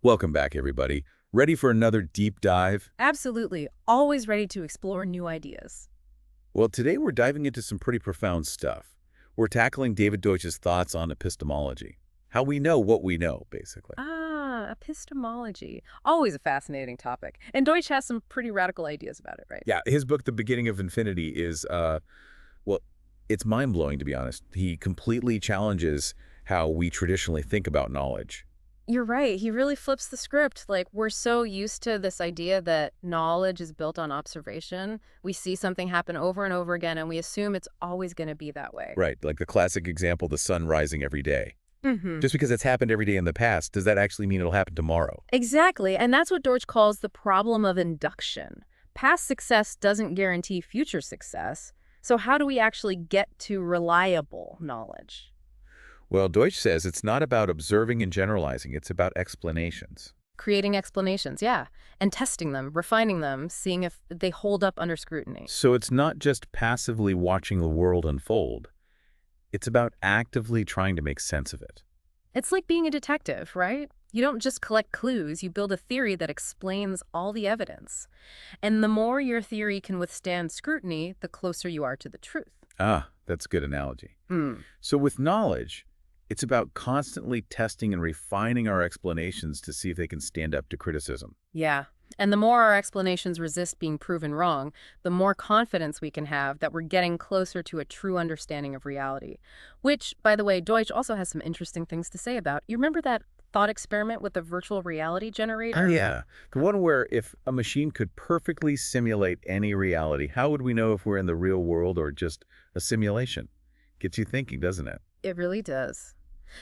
Welcome back, everybody. Ready for another deep dive? Absolutely. Always ready to explore new ideas. Well, today we're diving into some pretty profound stuff. We're tackling David Deutsch's thoughts on epistemology. How we know what we know, basically. Epistemology. Always a fascinating topic. And Deutsch has some pretty radical ideas about it, right? Yeah, his book, The Beginning of Infinity, is, well, it's mind-blowing, to be honest. He completely challenges how we traditionally think about knowledge. You're right. He really flips the script. Like, we're so used to this idea that knowledge is built on observation. We see something happen over and over again, and we assume it's always going to be that way. Right, like the classic example, the sun rising every day. Mm-hmm. Just because it's happened every day in the past, does that actually mean it'll happen tomorrow? Exactly. And that's what Deutsch calls the problem of induction. Past success doesn't guarantee future success. So how do we actually get to reliable knowledge? Well, Deutsch says it's not about observing and generalizing, it's about explanations. Creating explanations, yeah. And testing them, refining them, seeing if they hold up under scrutiny. So it's not just passively watching the world unfold. It's about actively trying to make sense of it. It's like being a detective, right? You don't just collect clues, you build a theory that explains all the evidence. And the more your theory can withstand scrutiny, the closer you are to the truth. Ah, that's a good analogy. Hmm. So with knowledge, it's about constantly testing and refining our explanations to see if they can stand up to criticism. Yeah. And the more our explanations resist being proven wrong, the more confidence we can have that we're getting closer to a true understanding of reality. Which, by the way, Deutsch also has some interesting things to say about. You remember that thought experiment with the virtual reality generator? Oh, yeah. The one where if a machine could perfectly simulate any reality, how would we know if we're in the real world or just a simulation? Gets you thinking, doesn't it? It really does.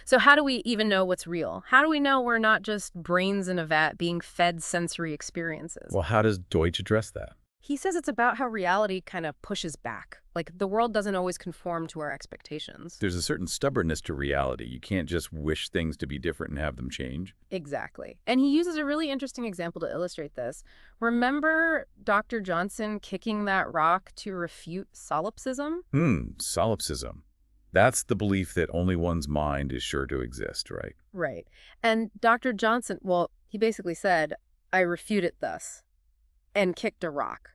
So how do we even know what's real? How do we know we're not just brains in a vat being fed sensory experiences? Well, how does Deutsch address that? He says it's about how reality kind of pushes back. Like, the world doesn't always conform to our expectations. There's a certain stubbornness to reality. You can't just wish things to be different and have them change. Exactly. And he uses a really interesting example to illustrate this. Remember Dr. Johnson kicking that rock to refute solipsism? Solipsism. That's the belief that only one's mind is sure to exist, right? Right. And Dr. Johnson, well, he basically said, I refute it thus, and kicked a rock.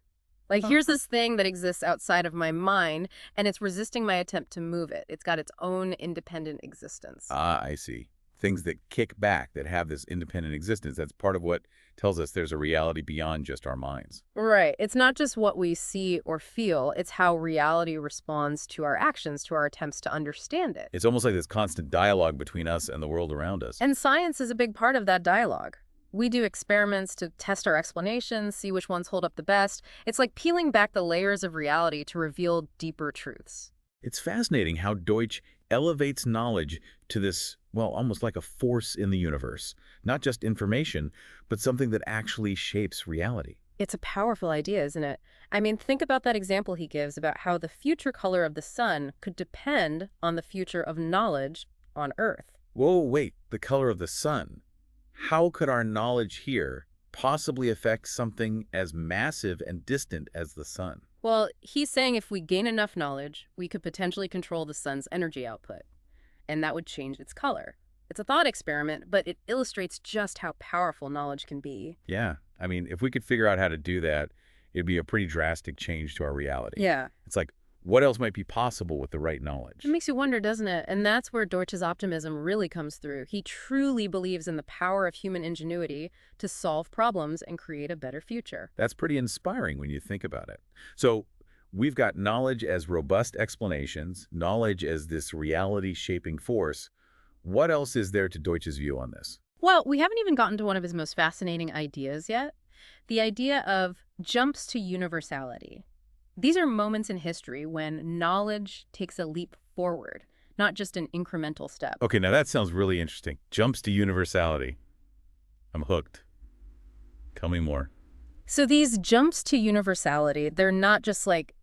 Like, here's this thing that exists outside of my mind, and it's resisting my attempt to move it. It's got its own independent existence. Ah, I see. Things that kick back, that have this independent existence. That's part of what tells us there's a reality beyond just our minds. Right. It's not just what we see or feel. It's how reality responds to our actions, to our attempts to understand it. It's almost like this constant dialogue between us and the world around us. And science is a big part of that dialogue. We do experiments to test our explanations, see which ones hold up the best. It's like peeling back the layers of reality to reveal deeper truths. It's fascinating how Deutsch elevates knowledge to this, well, almost like a force in the universe. Not just information, but something that actually shapes reality. It's a powerful idea, isn't it? I mean, think about that example he gives about how the future color of the sun could depend on the future of knowledge on Earth. Whoa, wait, the color of the sun. How could our knowledge here possibly affect something as massive and distant as the sun? Well, he's saying if we gain enough knowledge, we could potentially control the sun's energy output, and that would change its color. It's a thought experiment, but it illustrates just how powerful knowledge can be. Yeah, I mean, if we could figure out how to do that, it'd be a pretty drastic change to our reality. Yeah. It's like, what else might be possible with the right knowledge? It makes you wonder, doesn't it? And that's where Deutsch's optimism really comes through. He truly believes in the power of human ingenuity to solve problems and create a better future. That's pretty inspiring when you think about it. So we've got knowledge as robust explanations, knowledge as this reality-shaping force. What else is there to Deutsch's view on this? Well, we haven't even gotten to one of his most fascinating ideas yet. The idea of jumps to universality. These are moments in history when knowledge takes a leap forward, not just an incremental step. Okay, now that sounds really interesting. Jumps to universality. I'm hooked. Tell me more. So these jumps to universality, they're not just like,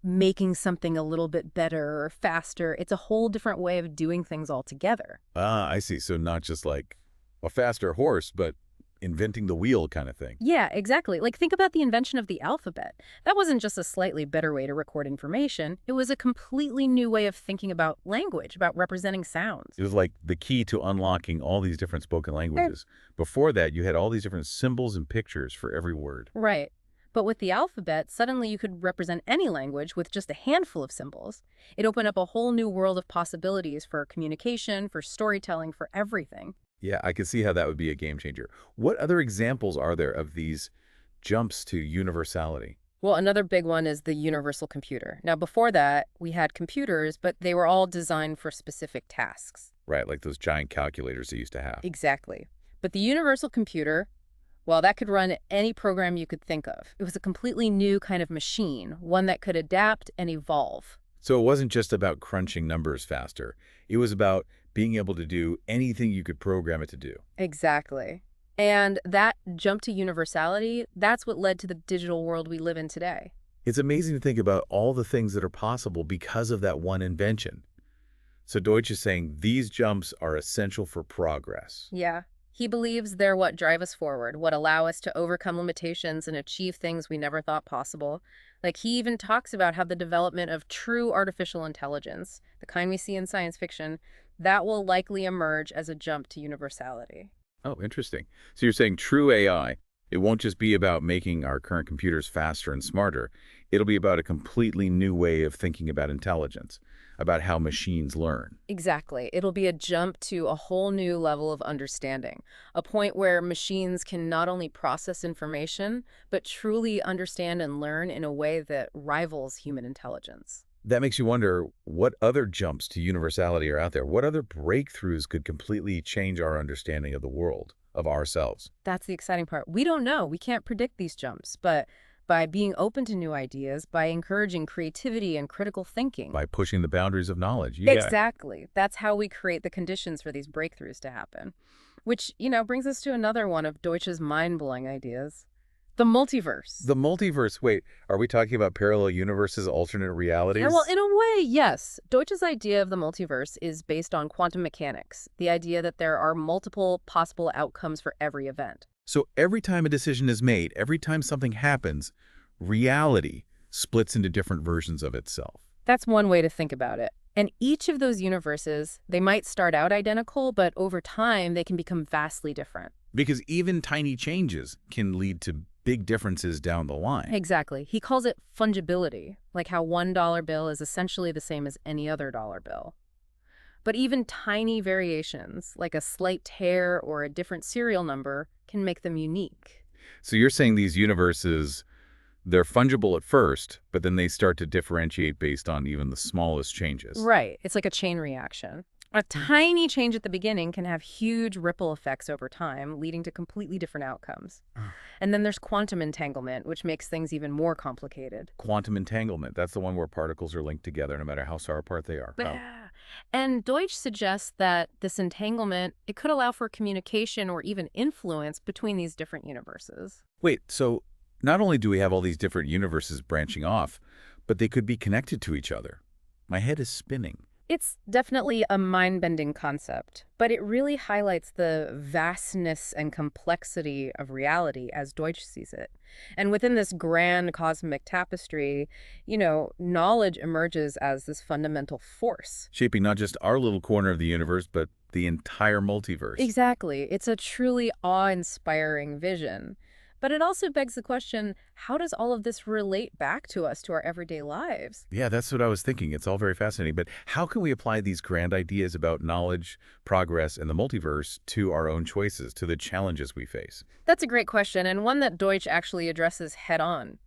making something a little bit better or faster. It's a whole different way of doing things altogether. Ah, I see. So not just like a faster horse, but inventing the wheel kind of thing. Yeah, exactly. Like, think about the invention of the alphabet. That wasn't just a slightly better way to record information. It was a completely new way of thinking about language, about representing sounds. It was like the key to unlocking all these different spoken languages. Before that, you had all these different symbols and pictures for every word. Right. But with the alphabet, suddenly you could represent any language with just a handful of symbols. It opened up a whole new world of possibilities for communication, for storytelling, for everything. Yeah, I can see how that would be a game changer. What other examples are there of these jumps to universality? Well, another big one is the universal computer. Now, before that, we had computers, but they were all designed for specific tasks. Right, like those giant calculators they used to have. Exactly. But the universal computer, well, that could run any program you could think of. It was a completely new kind of machine, one that could adapt and evolve. So it wasn't just about crunching numbers faster. It was about being able to do anything you could program it to do. Exactly. And that jump to universality, that's what led to the digital world we live in today. It's amazing to think about all the things that are possible because of that one invention. So Deutsch is saying these jumps are essential for progress. Yeah. He believes they're what drive us forward, what allow us to overcome limitations and achieve things we never thought possible. Like, he even talks about how the development of true artificial intelligence, the kind we see in science fiction, that will likely emerge as a jump to universality. Oh, interesting. So you're saying true AI, it won't just be about making our current computers faster and smarter. It'll be about a completely new way of thinking about intelligence, about how machines learn. Exactly. It'll be a jump to a whole new level of understanding, a point where machines can not only process information, but truly understand and learn in a way that rivals human intelligence. That makes you wonder what other jumps to universality are out there. What other breakthroughs could completely change our understanding of the world, of ourselves? That's the exciting part. We don't know. We can't predict these jumps, but by being open to new ideas, by encouraging creativity and critical thinking. By pushing the boundaries of knowledge. You got it. Exactly. That's how we create the conditions for these breakthroughs to happen. Which, brings us to another one of Deutsch's mind-blowing ideas. The multiverse. The multiverse, wait, are we talking about parallel universes, alternate realities? Yeah, well, in a way, yes. Deutsch's idea of the multiverse is based on quantum mechanics, the idea that there are multiple possible outcomes for every event. So every time a decision is made, every time something happens, reality splits into different versions of itself. That's one way to think about it. And each of those universes, they might start out identical, but over time, they can become vastly different. Because even tiny changes can lead to big differences down the line. Exactly. He calls it fungibility, like how $1 bill is essentially the same as any other dollar bill. But even tiny variations, like a slight tear or a different serial number, can make them unique. So you're saying these universes, they're fungible at first, but then they start to differentiate based on even the smallest changes. Right. It's like a chain reaction. A tiny change at the beginning can have huge ripple effects over time, leading to completely different outcomes. And then there's quantum entanglement, which makes things even more complicated. Quantum entanglement, that's the one where particles are linked together no matter how far apart they are. Wow. And Deutsch suggests that this entanglement, it could allow for communication or even influence between these different universes. Wait, so not only do we have all these different universes branching off, but they could be connected to each other. My head is spinning. It's definitely a mind-bending concept, but it really highlights the vastness and complexity of reality as Deutsch sees it. And within this grand cosmic tapestry, knowledge emerges as this fundamental force. Shaping not just our little corner of the universe, but the entire multiverse. Exactly. It's a truly awe-inspiring vision. But it also begs the question, how does all of this relate back to us, to our everyday lives? Yeah, that's what I was thinking. It's all very fascinating. But how can we apply these grand ideas about knowledge, progress, and the multiverse to our own choices, to the challenges we face? That's a great question, and one that Deutsch actually addresses head on.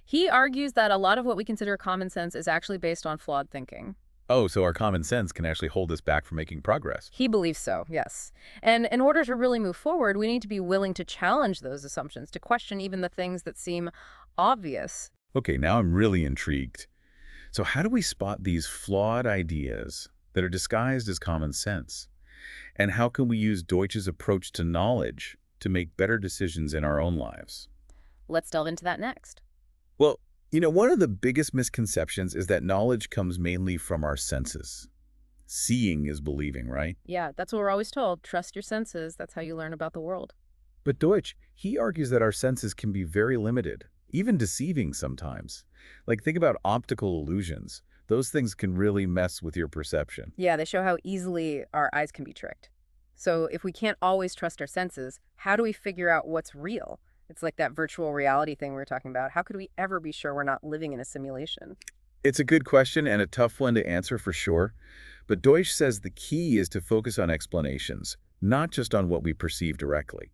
He argues that a lot of what we consider common sense is actually based on flawed thinking. Oh, so our common sense can actually hold us back from making progress. He believes so, yes. And in order to really move forward, we need to be willing to challenge those assumptions, to question even the things that seem obvious. Okay, now I'm really intrigued. So how do we spot these flawed ideas that are disguised as common sense? And how can we use Deutsch's approach to knowledge to make better decisions in our own lives? Let's delve into that next. Well, one of the biggest misconceptions is that knowledge comes mainly from our senses. Seeing is believing, right? Yeah, that's what we're always told. Trust your senses. That's how you learn about the world. But Deutsch, he argues that our senses can be very limited, even deceiving sometimes. Like, think about optical illusions. Those things can really mess with your perception. Yeah, they show how easily our eyes can be tricked. So if we can't always trust our senses, how do we figure out what's real? It's like that virtual reality thing we were talking about. How could we ever be sure we're not living in a simulation? It's a good question and a tough one to answer for sure. But Deutsch says the key is to focus on explanations, not just on what we perceive directly.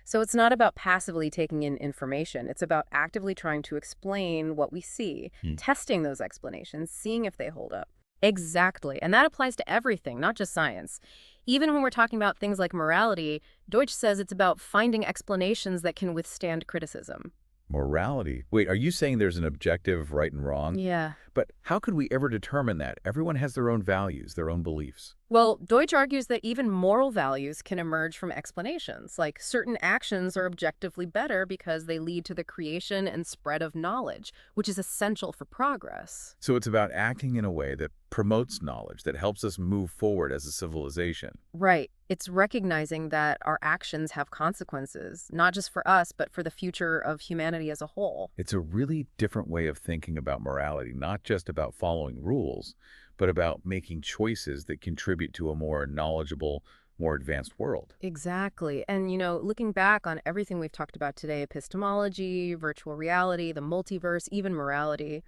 So it's not about passively taking in information. It's about actively trying to explain what we see, testing those explanations, seeing if they hold up. Exactly. And that applies to everything, not just science. Even when we're talking about things like morality, Deutsch says it's about finding explanations that can withstand criticism. Morality. Wait, are you saying there's an objective right and wrong? Yeah. But how could we ever determine that? Everyone has their own values, their own beliefs. Well, Deutsch argues that even moral values can emerge from explanations, like certain actions are objectively better because they lead to the creation and spread of knowledge, which is essential for progress. So it's about acting in a way that promotes knowledge, that helps us move forward as a civilization. Right. It's recognizing that our actions have consequences, not just for us, but for the future of humanity as a whole. It's a really different way of thinking about morality, not just about following rules, but about making choices that contribute to a more knowledgeable, more advanced world. Exactly. And, looking back on everything we've talked about today, epistemology, virtual reality, the multiverse, even morality,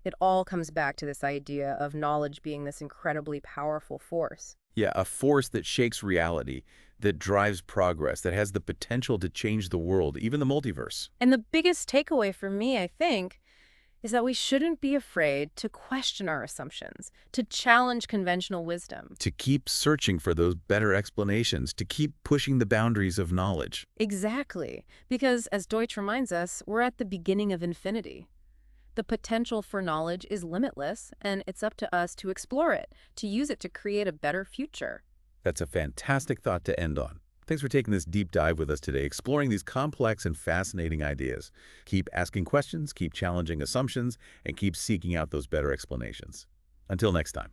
it all comes back to this idea of knowledge being this incredibly powerful force. Yeah, a force that shakes reality, that drives progress, that has the potential to change the world, even the multiverse. And the biggest takeaway for me, I think, is that we shouldn't be afraid to question our assumptions, to challenge conventional wisdom. To keep searching for those better explanations, to keep pushing the boundaries of knowledge. Exactly. Because, as Deutsch reminds us, we're at the beginning of infinity. The potential for knowledge is limitless, and it's up to us to explore it, to use it to create a better future. That's a fantastic thought to end on. Thanks for taking this deep dive with us today, exploring these complex and fascinating ideas. Keep asking questions, keep challenging assumptions, and keep seeking out those better explanations. Until next time.